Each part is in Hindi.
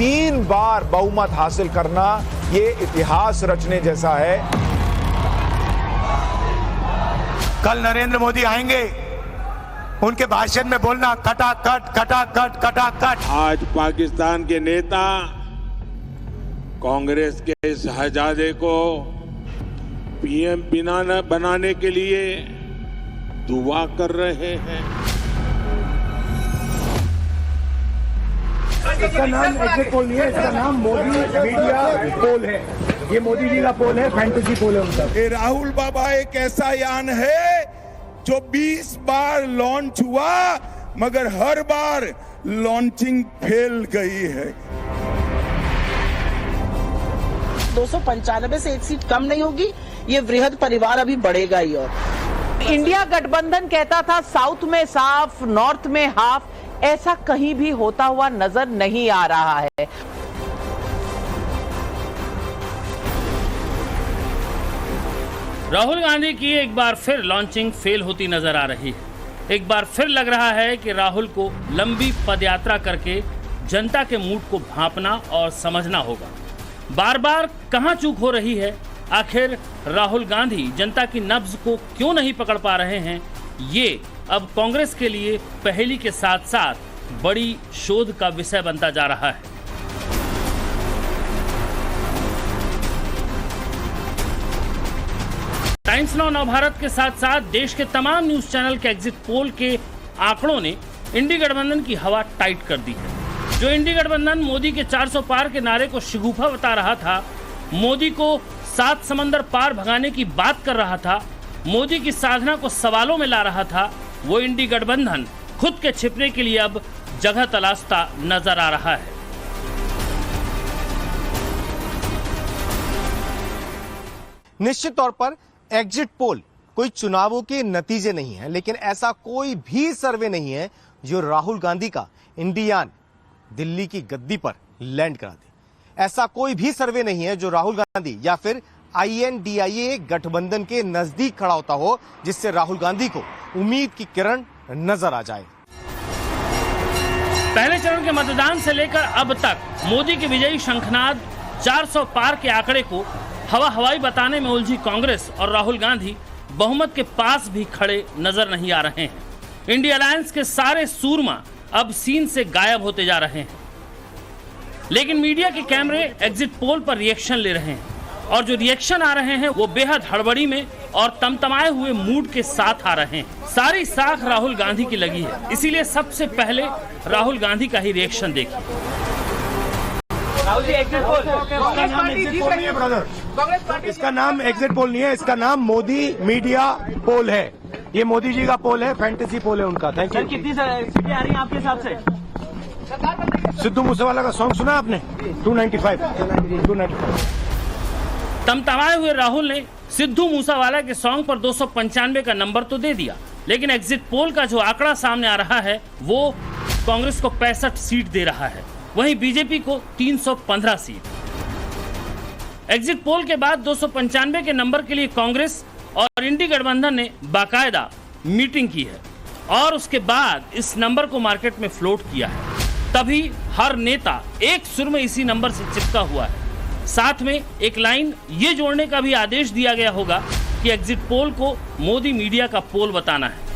3 बार बहुमत हासिल करना ये इतिहास रचने जैसा है। कल नरेंद्र मोदी आएंगे, उनके भाषण में बोलना खटाखट खटाखट खटाखट। आज पाकिस्तान के नेता कांग्रेस के शहजादे को पीएम बनाने के लिए दुआ कर रहे हैं। इसका नाम एग्जिट पोल नहीं है, इसका नाम मोदी मीडिया पोल है। ये मोदी जी का पोल है, फैंटेसी पोल है उनका। ये राहुल बाबा एक ऐसा यान है जो 20 बार लॉन्च हुआ मगर हर बार लॉन्चिंग फेल गई है। 295 से एक सीट कम नहीं होगी, ये वृहद परिवार अभी बढ़ेगा ही। और इंडिया गठबंधन कहता था साउथ में साफ, नॉर्थ में हाफ, ऐसा कहीं भी होता हुआ नजर नहीं आ रहा है। राहुल गांधी की एक बार फिर लॉन्चिंग फेल होती नजर आ रही है। एक बार फिर लग रहा है कि राहुल को लंबी पदयात्रा करके जनता के मूड को भांपना और समझना होगा। बार बार कहां चूक हो रही है, आखिर राहुल गांधी जनता की नब्ज को क्यों नहीं पकड़ पा रहे हैं, ये अब कांग्रेस के लिए पहेली के साथ साथ बड़ी शोध का विषय बनता जा रहा है। टाइम्स नाउ नवभारत के साथ साथ देश के तमाम न्यूज चैनल के एग्जिट पोल के आंकड़ों ने इंडी गठबंधन की हवा टाइट कर दी है। जो इंडी गठबंधन मोदी के 400 पार के नारे को शिगूफा बता रहा था, मोदी को 7 समंदर पार भगाने की बात कर रहा था, मोदी की साधना को सवालों में ला रहा था, वो इंडी गठबंधन खुद के छिपने के लिए अब जगह तलाशता नजर आ रहा है। निश्चित तौर पर एग्जिट पोल कोई चुनावों के नतीजे नहीं है, लेकिन ऐसा कोई भी सर्वे नहीं है जो राहुल गांधी का इंडियान दिल्ली की गद्दी पर लैंड करा दे। ऐसा कोई भी सर्वे नहीं है जो राहुल गांधी या फिर INDIA गठबंधन के नजदीक खड़ा होता हो, जिससे राहुल गांधी को उम्मीद की किरण नजर आ जाए। पहले चरण के मतदान से लेकर अब तक मोदी की विजयी शंखनाद 400 पार के आंकड़े को हवाई बताने में उलझी कांग्रेस और राहुल गांधी बहुमत के पास भी खड़े नजर नहीं आ रहे हैं। इंडिया अलायंस के सारे सूरमा अब सीन से गायब होते जा रहे हैं, लेकिन मीडिया के कैमरे एग्जिट पोल पर रिएक्शन ले रहे हैं, और जो रिएक्शन आ रहे हैं वो बेहद हड़बड़ी में और तमतमाए हुए मूड के साथ आ रहे हैं। सारी साख राहुल गांधी की लगी है, इसीलिए सबसे पहले राहुल गांधी का ही रिएक्शन देखिए। राहुल जी, एग्जिट पोल इसका नाम एग्जिट पोल नहीं है ब्रदर, इसका नाम एग्जिट पोल नहीं है, इसका नाम मोदी मीडिया पोल है। ये मोदी जी का पोल है, फैंटेसी पोल है उनका। Thank you. कितनी सीटें आ रही हैं आपके हिसाब से? सिद्धू मूसेवाला का सॉन्ग सुना आपने? 295। तमतमाए हुए राहुल ने सिद्धू मूसेवाला के सॉन्ग पर 295 का नंबर तो दे दिया, लेकिन एग्जिट पोल का जो आंकड़ा सामने आ रहा है वो कांग्रेस को 65 सीट दे रहा है, वहीं बीजेपी को 315 सीट। एग्जिट पोल के बाद 295 के नंबर के लिए कांग्रेस और इंडी गठबंधन ने बाकायदा मीटिंग की है और उसके बाद इस नंबर को मार्केट में फ्लोट किया है। तभी हर नेता एक सुर में इसी नंबर से चिपका हुआ है। साथ में एक लाइन ये जोड़ने का भी आदेश दिया गया होगा कि एग्जिट पोल को मोदी मीडिया का पोल बताना है।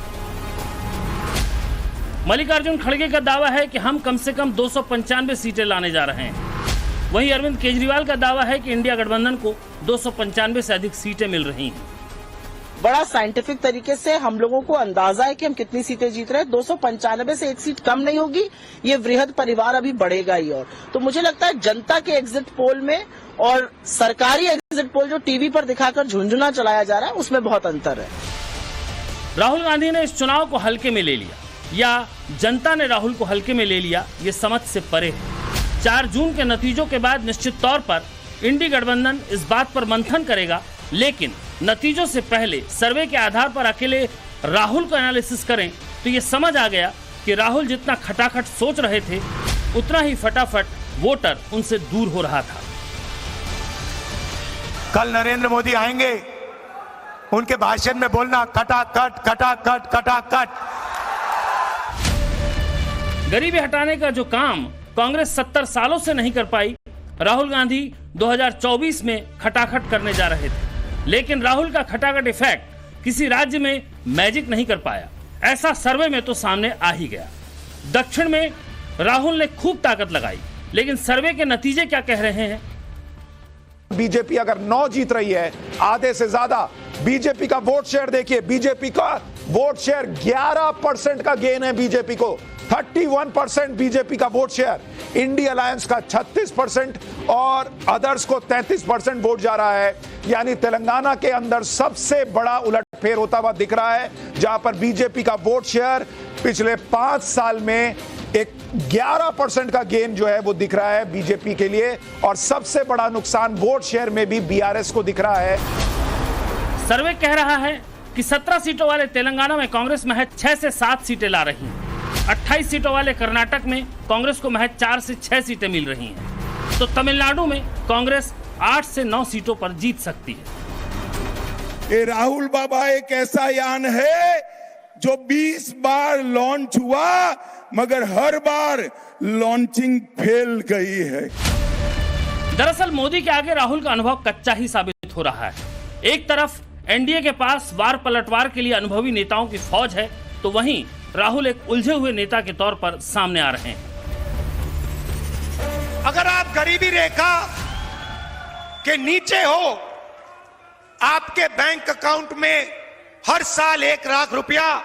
मल्लिकार्जुन खड़गे का दावा है कि हम कम से कम 295 सीटें लाने जा रहे हैं। वहीं अरविंद केजरीवाल का दावा है कि इंडिया गठबंधन को 295 से अधिक सीटें मिल रही हैं। बड़ा साइंटिफिक तरीके से हम लोगों को अंदाजा है कि हम कितनी सीटें जीत रहे हैं। 295 से एक सीट कम नहीं होगी, ये वृहद परिवार अभी बढ़ेगा ही। और तो मुझे लगता है जनता के एग्जिट पोल में और सरकारी एग्जिट पोल जो टीवी पर दिखाकर झुंझुना चलाया जा रहा है, उसमें बहुत अंतर है। राहुल गांधी ने इस चुनाव को हल्के में ले लिया या जनता ने राहुल को हल्के में ले लिया, ये समझ से परे है। 4 जून के नतीजों के बाद निश्चित तौर पर इंडी गठबंधन इस बात पर मंथन करेगा, लेकिन नतीजों से पहले सर्वे के आधार पर अकेले राहुल को एनालिसिस करें तो ये समझ आ गया कि राहुल जितना खटाखट सोच रहे थे, उतना ही फटाफट वोटर उनसे दूर हो रहा था। कल नरेंद्र मोदी आएंगे, उनके भाषण में बोलना खटाखट खटाखट खटाखट। गरीबी हटाने का जो काम कांग्रेस 70 सालों से नहीं कर पाई, राहुल गांधी 2024 में खटाखट करने जा रहे थे। लेकिन राहुल का खटाखट इफेक्ट किसी राज्य में मैजिक नहीं कर पाया, ऐसा सर्वे में तो सामने आ ही गया। दक्षिण में राहुल ने खूब ताकत लगाई, लेकिन सर्वे के नतीजे क्या कह रहे हैं? बीजेपी अगर 9 जीत रही है, आधे से ज्यादा बीजेपी का वोट शेयर देखिए, बीजेपी का वोट शेयर 11% का गेन है बीजेपी को, 31% बीजेपी का वोट शेयर, इंडिया अलायंस का 36% और अदर्स को 33% वोट जा रहा है। यानी तेलंगाना के अंदर सबसे बड़ा उलटफेर होता हुआ दिख रहा है, जहां पर बीजेपी का वोट शेयर पिछले 5 साल में एक 11% का गेन जो है वो दिख रहा है बीजेपी के लिए, और सबसे बड़ा नुकसान वोट शेयर में भी बीआरएस को दिख रहा है। सर्वे कह रहा है कि 17 सीटों वाले तेलंगाना में कांग्रेस महज 6 से 7 सीटें ला रही है। 28 सीटों वाले कर्नाटक में कांग्रेस को महज 4 से 6 सीटें मिल रही हैं। तो तमिलनाडु में कांग्रेस 8 से 9 सीटों पर जीत सकती है। ये राहुल बाबा एक ऐसा यान है जो 20 बार लॉन्च हुआ, मगर हर बार लॉन्चिंग फेल गई है। दरअसल मोदी के आगे राहुल का अनुभव कच्चा ही साबित हो रहा है। एक तरफ एनडीए के पास वार पलटवार के लिए अनुभवी नेताओं की फौज है, तो वहीं राहुल एक उलझे हुए नेता के तौर पर सामने आ रहे हैं। अगर आप गरीबी रेखा के नीचे हो, आपके बैंक अकाउंट में हर साल 1 लाख रुपया,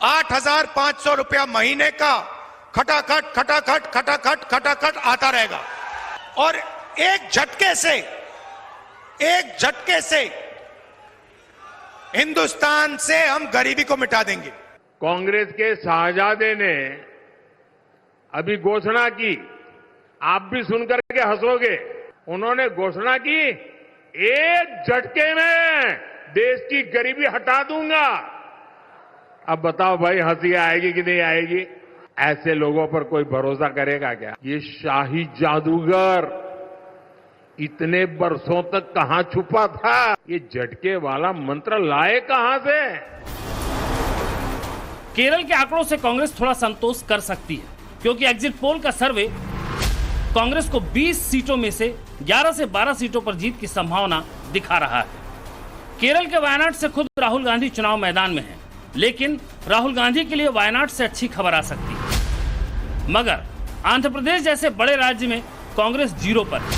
8,500 रुपया महीने का खटाखट खटाखट खटाखट खटाखट आता रहेगा, और एक झटके से हिंदुस्तान से हम गरीबी को मिटा देंगे। कांग्रेस के शाहजादे ने अभी घोषणा की, आप भी सुनकर के हंसोगे, उन्होंने घोषणा की, एक झटके में देश की गरीबी हटा दूंगा। अब बताओ भाई, हंसी आएगी कि नहीं आएगी? ऐसे लोगों पर कोई भरोसा करेगा क्या? ये शाही जादूगर इतने बरसों तक कहां छुपा था? ये झटके वाला मंत्र लाए कहां से? केरल के आंकड़ों से कांग्रेस थोड़ा संतोष कर सकती है, क्योंकि एग्जिट पोल का सर्वे कांग्रेस को 20 सीटों में से 11 से 12 सीटों पर जीत की संभावना दिखा रहा है। केरल के वायनाड से खुद राहुल गांधी चुनाव मैदान में हैं, लेकिन राहुल गांधी के लिए वायनाड से अच्छी खबर आ सकती है। मगर आंध्र प्रदेश जैसे बड़े राज्य में कांग्रेस 0 पर है,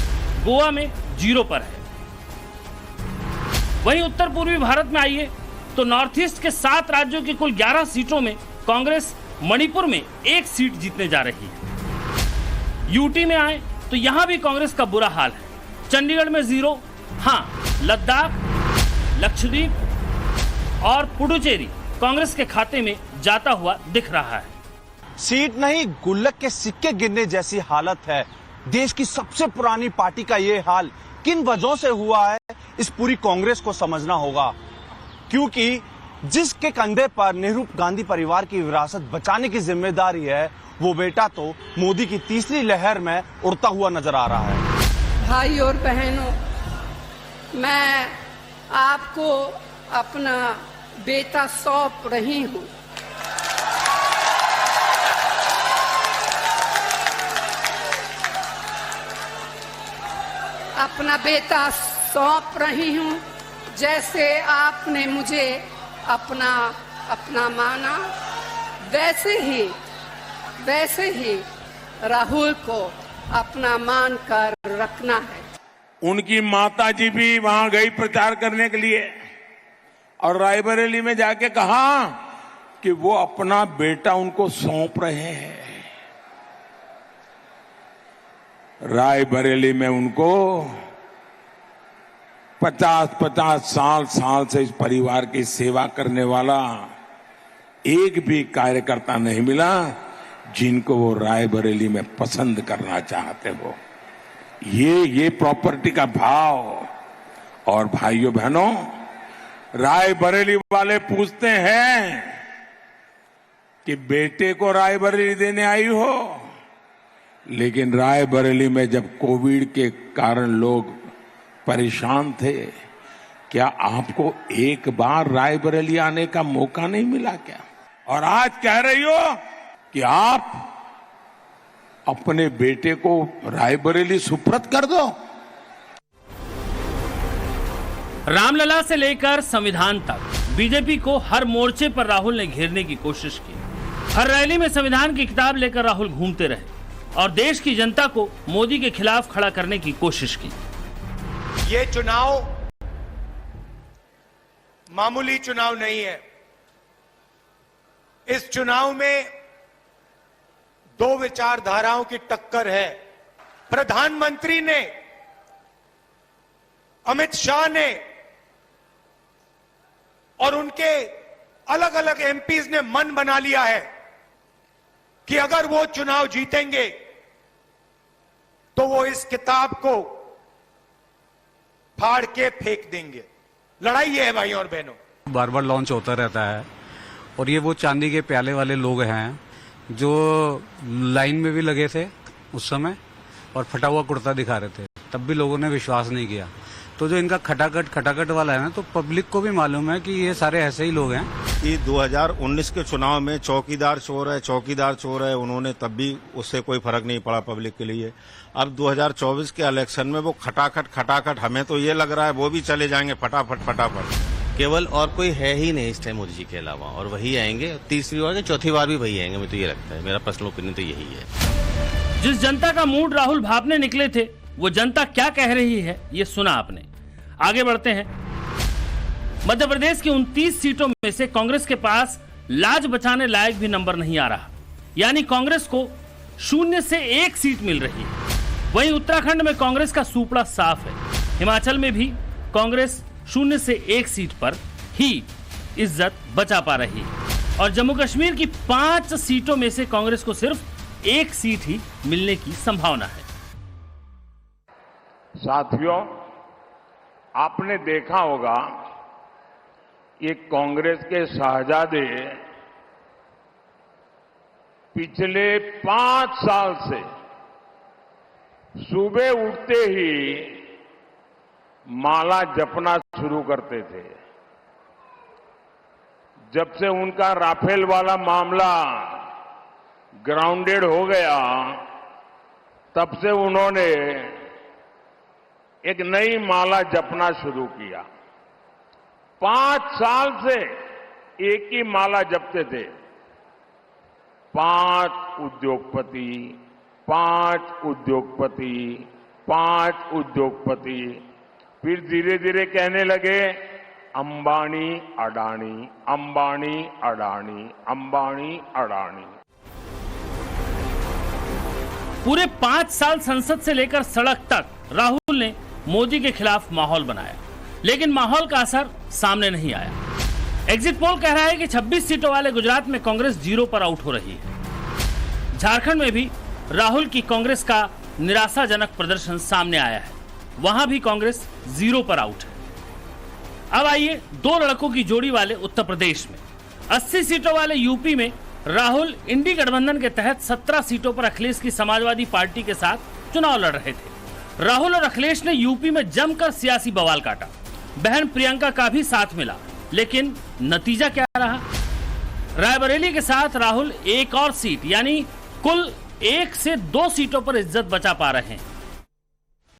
गोवा में 0 पर है। वहीं उत्तर पूर्वी भारत में आइए तो नॉर्थ ईस्ट के 7 राज्यों की कुल 11 सीटों में कांग्रेस मणिपुर में 1 सीट जीतने जा रही है। यूटी में आए तो यहां भी कांग्रेस का बुरा हाल है। चंडीगढ़ में 0, हां लद्दाख, लक्षद्वीप और पुडुचेरी कांग्रेस के खाते में जाता हुआ दिख रहा है। सीट नहीं, गुल्लक के सिक्के गिरने जैसी हालत है। देश की सबसे पुरानी पार्टी का ये हाल किन वजहों से हुआ है, इस पूरी कांग्रेस को समझना होगा, क्योंकि जिसके कंधे पर नेहरू गांधी परिवार की विरासत बचाने की जिम्मेदारी है, वो बेटा तो मोदी की तीसरी लहर में उड़ता हुआ नजर आ रहा है। भाई और बहनों, मैं आपको अपना बेटा सौंप रही हूं। अपना बेटा सौंप रही हूं, जैसे आपने मुझे अपना माना, वैसे ही राहुल को अपना मान कर रखना है। उनकी माता जी भी वहां गई प्रचार करने के लिए, और रायबरेली में जाके कहा कि वो अपना बेटा उनको सौंप रहे हैं। रायबरेली में उनको 50-50 साल से इस परिवार की सेवा करने वाला एक भी कार्यकर्ता नहीं मिला जिनको वो रायबरेली में पसंद करना चाहते हो। ये प्रॉपर्टी का भाव। और भाइयों बहनों, रायबरेली वाले पूछते हैं कि बेटे को रायबरेली देने आई हो, लेकिन रायबरेली में जब कोविड के कारण लोग परेशान थे, क्या आपको एक बार रायबरेली आने का मौका नहीं मिला क्या? और आज कह रही हो कि आप अपने बेटे को रायबरेली सुपुर्द कर दो। रामलला से लेकर संविधान तक बीजेपी को हर मोर्चे पर राहुल ने घेरने की कोशिश की। हर रैली में संविधान की किताब लेकर राहुल घूमते रहे और देश की जनता को मोदी के खिलाफ खड़ा करने की कोशिश की। ये चुनाव मामूली चुनाव नहीं है। इस चुनाव में दो विचारधाराओं की टक्कर है। प्रधानमंत्री ने, अमित शाह ने और उनके अलग अलग एमपीज ने मन बना लिया है कि अगर वो चुनाव जीतेंगे तो वो इस किताब को फाड़ के फेंक देंगे। लड़ाई है भाई और बहनों। बार बार लॉन्च होता रहता है और ये वो चांदी के प्याले वाले लोग हैं जो लाइन में भी लगे थे उस समय और फटा हुआ कुर्ता दिखा रहे थे, तब भी लोगों ने विश्वास नहीं किया। तो जो इनका खटाखट वाला है ना, तो पब्लिक को भी मालूम है कि ये सारे ऐसे ही लोग हैं। कि 2019 के चुनाव में चौकीदार चोर है, उन्होंने तब भी उससे कोई फर्क नहीं पड़ा पब्लिक के लिए। अब 2024 के इलेक्शन में वो खटाखट हमें तो ये लग रहा है वो भी चले जाएंगे फटाफट। केवल और कोई है ही नहीं इस टाइम मोदी जी के अलावा, और वही आएंगे। तीसरी बार चौथी बार भी वही आएंगे, मुझे तो ये लगता है। मेरा पर्सनल ओपिनियन तो यही है। जिस जनता का मूड राहुल भापने निकले थे, वो जनता क्या कह रही है ये सुना आपने। आगे बढ़ते हैं। मध्य प्रदेश की 29 सीटों में से कांग्रेस के पास लाज बचाने लायक भी नंबर नहीं आ रहा, यानी कांग्रेस को 0 से 1 सीट मिल रही है। वहीं उत्तराखंड में कांग्रेस का सूपड़ा साफ है। हिमाचल में भी कांग्रेस 0 से 1 सीट पर ही इज्जत बचा पा रही है और जम्मू कश्मीर की 5 सीटों में से कांग्रेस को सिर्फ 1 सीट ही मिलने की संभावना है। साथियों, आपने देखा होगा ये कांग्रेस के शहजादे पिछले 5 साल से सुबह उठते ही माला जपना शुरू करते थे। जब से उनका राफेल वाला मामला ग्राउंडेड हो गया, तब से उन्होंने एक नई माला जपना शुरू किया। 5 साल से एक ही माला जपते थे। 5 उद्योगपति, 5 उद्योगपति, 5 उद्योगपति। फिर धीरे धीरे कहने लगे अंबानी अडानी, अंबानी अडानी, अंबानी अडानी। पूरे 5 साल संसद से लेकर सड़क तक राहुल ने मोदी के खिलाफ माहौल बनाया, लेकिन माहौल का असर सामने नहीं आया। एग्जिट पोल कह रहा है कि 26 सीटों वाले गुजरात में कांग्रेस 0 पर आउट हो रही है। झारखंड में भी राहुल की कांग्रेस का निराशाजनक प्रदर्शन सामने आया है, वहां भी कांग्रेस 0 पर आउट है। अब आइए 2 लड़कों की जोड़ी वाले उत्तर प्रदेश में। 80 सीटों वाले यूपी में राहुल इंडी गठबंधन के तहत 17 सीटों पर अखिलेश की समाजवादी पार्टी के साथ चुनाव लड़ रहे थे। राहुल और अखिलेश ने यूपी में जमकर सियासी बवाल काटा। बहन प्रियंका का भी साथ मिला, लेकिन नतीजा क्या रहा? रायबरेली के साथ राहुल एक और सीट यानी कुल 1 से 2 सीटों पर इज्जत बचा पा रहे हैं।